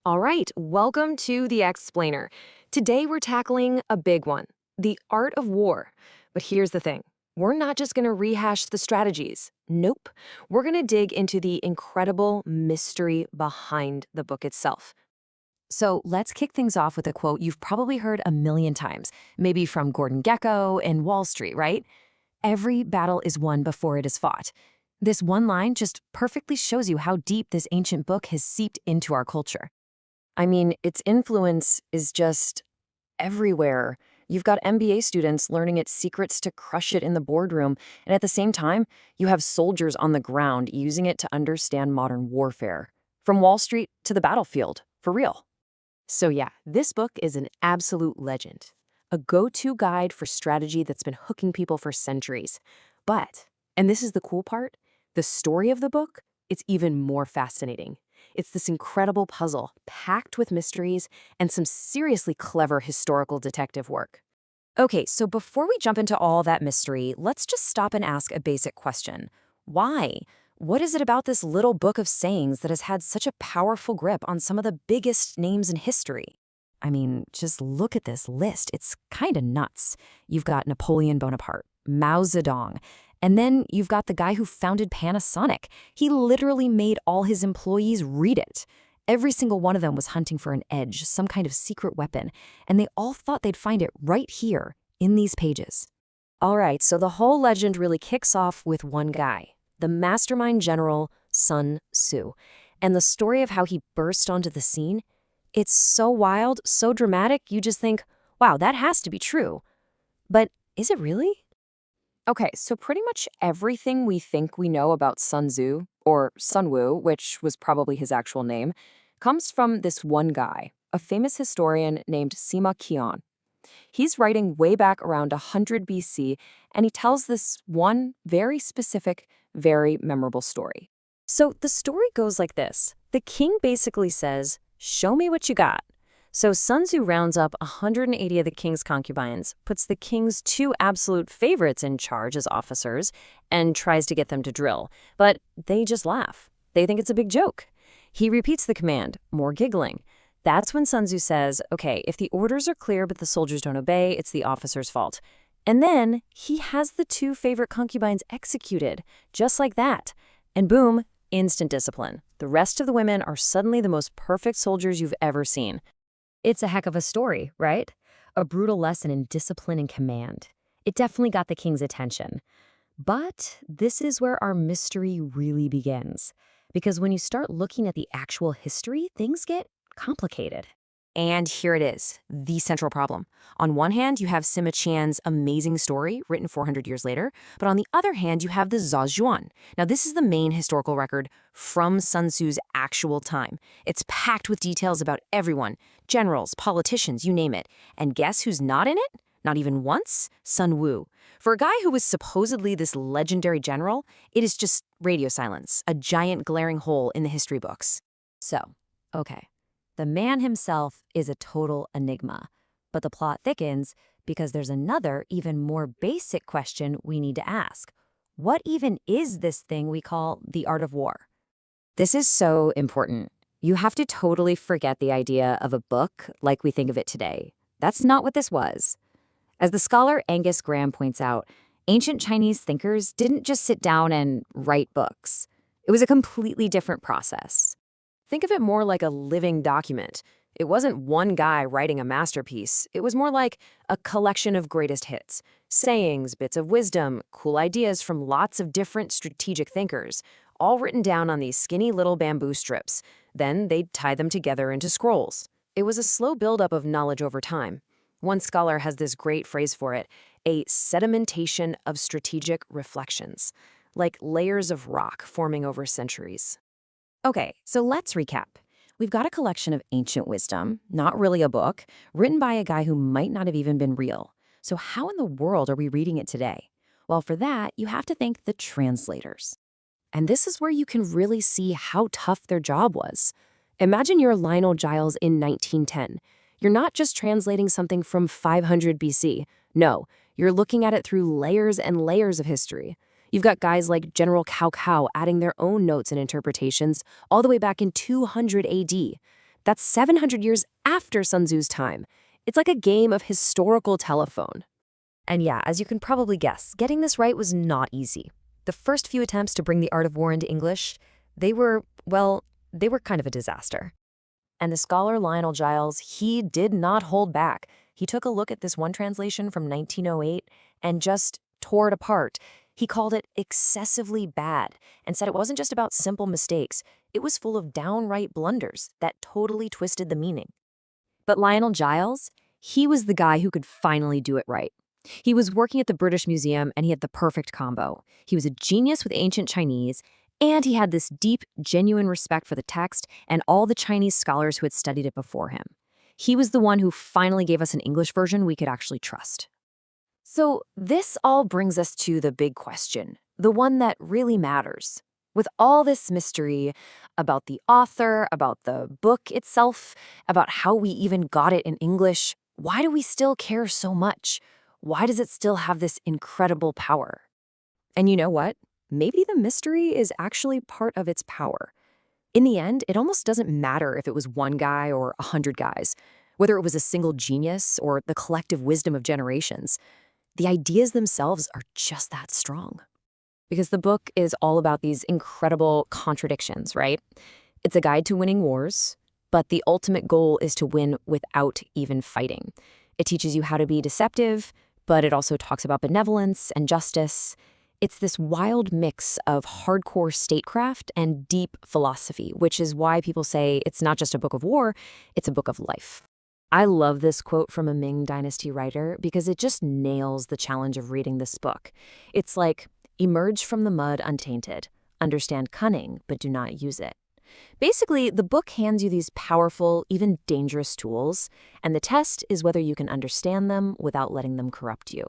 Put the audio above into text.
All right, welcome to The Explainer. Today we're tackling a big one, the art of war. But here's the thing, we're not just going to rehash the strategies. Nope, we're going to dig into the incredible mystery behind the book itself. So let's kick things off with a quote you've probably heard a million times, maybe from Gordon Gekko in Wall Street, right? Every battle is won before it is fought. This one line just perfectly shows you how deep this ancient book has seeped into our culture. I mean, its influence is just everywhere. You've got MBA students learning its secrets to crush it in the boardroom, and at the same time, you have soldiers on the ground using it to understand modern warfare. From Wall Street to the battlefield, for real. So yeah, this book is an absolute legend. A go-to guide for strategy that's been hooking people for centuries. But, and this is the cool part, the story of the book, it's even more fascinating. It's this incredible puzzle, packed with mysteries and some seriously clever historical detective work. Okay, so before we jump into all that mystery, let's just stop and ask a basic question. Why? What is it about this little book of sayings that has had such a powerful grip on some of the biggest names in history? I mean, just look at this list. It's kind of nuts. You've got Napoleon Bonaparte, Mao Zedong, and then you've got the guy who founded Panasonic. He literally made all his employees read it. Every single one of them was hunting for an edge, some kind of secret weapon, and they all thought they'd find it right here in these pages. All right, so the whole legend really kicks off with one guy, the mastermind general Sun Tzu. And the story of how he burst onto the scene, it's so wild, so dramatic, you just think, wow, that has to be true. But is it really? Okay, so pretty much everything we think we know about Sun Tzu, or Sun Wu, which was probably his actual name, comes from this one guy, a famous historian named Sima Qian. He's writing way back around 100 BC, and he tells this one very specific, very memorable story. So the story goes like this. The king basically says, "Show me what you got." So Sun Tzu rounds up 180 of the king's concubines, puts the king's two absolute favorites in charge as officers, and tries to get them to drill. But they just laugh. They think it's a big joke. He repeats the command, more giggling. That's when Sun Tzu says, okay, if the orders are clear but the soldiers don't obey, it's the officer's fault. And then he has the two favorite concubines executed, just like that. And boom, instant discipline. The rest of the women are suddenly the most perfect soldiers you've ever seen. It's a heck of a story, right? A brutal lesson in discipline and command. It definitely got the king's attention. But this is where our mystery really begins. Because when you start looking at the actual history, things get complicated. And here it is, the central problem. On one hand, you have Sima Qian's amazing story, written 400 years later, but on the other hand, you have the Zhuan. Now, this is the main historical record from Sun Tzu's actual time. It's packed with details about everyone, generals, politicians, you name it. And guess who's not in it? Not even once? Sun Wu. For a guy who was supposedly this legendary general, it is just radio silence, a giant glaring hole in the history books. So, okay. The man himself is a total enigma, but the plot thickens because there's another, even more basic question we need to ask. What even is this thing we call the art of war? This is so important. You have to totally forget the idea of a book like we think of it today. That's not what this was. As the scholar Angus Graham points out, ancient Chinese thinkers didn't just sit down and write books. It was a completely different process. Think of it more like a living document. It wasn't one guy writing a masterpiece. It was more like a collection of greatest hits, sayings, bits of wisdom, cool ideas from lots of different strategic thinkers, all written down on these skinny little bamboo strips. Then they'd tie them together into scrolls. It was a slow buildup of knowledge over time. One scholar has this great phrase for it, a sedimentation of strategic reflections, like layers of rock forming over centuries. Okay, so let's recap. We've got a collection of ancient wisdom, not really a book, written by a guy who might not have even been real. So how in the world are we reading it today? Well, for that, you have to thank the translators. And this is where you can really see how tough their job was. Imagine you're Lionel Giles in 1910. You're not just translating something from 500 BC. No, you're looking at it through layers and layers of history. You've got guys like General Cao Cao adding their own notes and interpretations all the way back in 200 AD. That's 700 years after Sun Tzu's time. It's like a game of historical telephone. And yeah, as you can probably guess, getting this right was not easy. The first few attempts to bring the art of war into English, they were kind of a disaster. And the scholar Lionel Giles, he did not hold back. He took a look at this one translation from 1908 and just tore it apart. He called it excessively bad and said it wasn't just about simple mistakes. It was full of downright blunders that totally twisted the meaning. But Lionel Giles, he was the guy who could finally do it right. He was working at the British Museum and he had the perfect combo. He was a genius with ancient Chinese, and he had this deep, genuine respect for the text and all the Chinese scholars who had studied it before him. He was the one who finally gave us an English version we could actually trust. So this all brings us to the big question, the one that really matters. With all this mystery about the author, about the book itself, about how we even got it in English, why do we still care so much? Why does it still have this incredible power? And you know what? Maybe the mystery is actually part of its power. In the end, it almost doesn't matter if it was one guy or 100 guys, whether it was a single genius or the collective wisdom of generations. The ideas themselves are just that strong. Because the book is all about these incredible contradictions, right? It's a guide to winning wars, but the ultimate goal is to win without even fighting. It teaches you how to be deceptive, but it also talks about benevolence and justice. It's this wild mix of hardcore statecraft and deep philosophy, which is why people say it's not just a book of war, it's a book of life. I love this quote from a Ming Dynasty writer because it just nails the challenge of reading this book. It's like, emerge from the mud untainted, understand cunning, but do not use it. Basically, the book hands you these powerful, even dangerous tools, and the test is whether you can understand them without letting them corrupt you.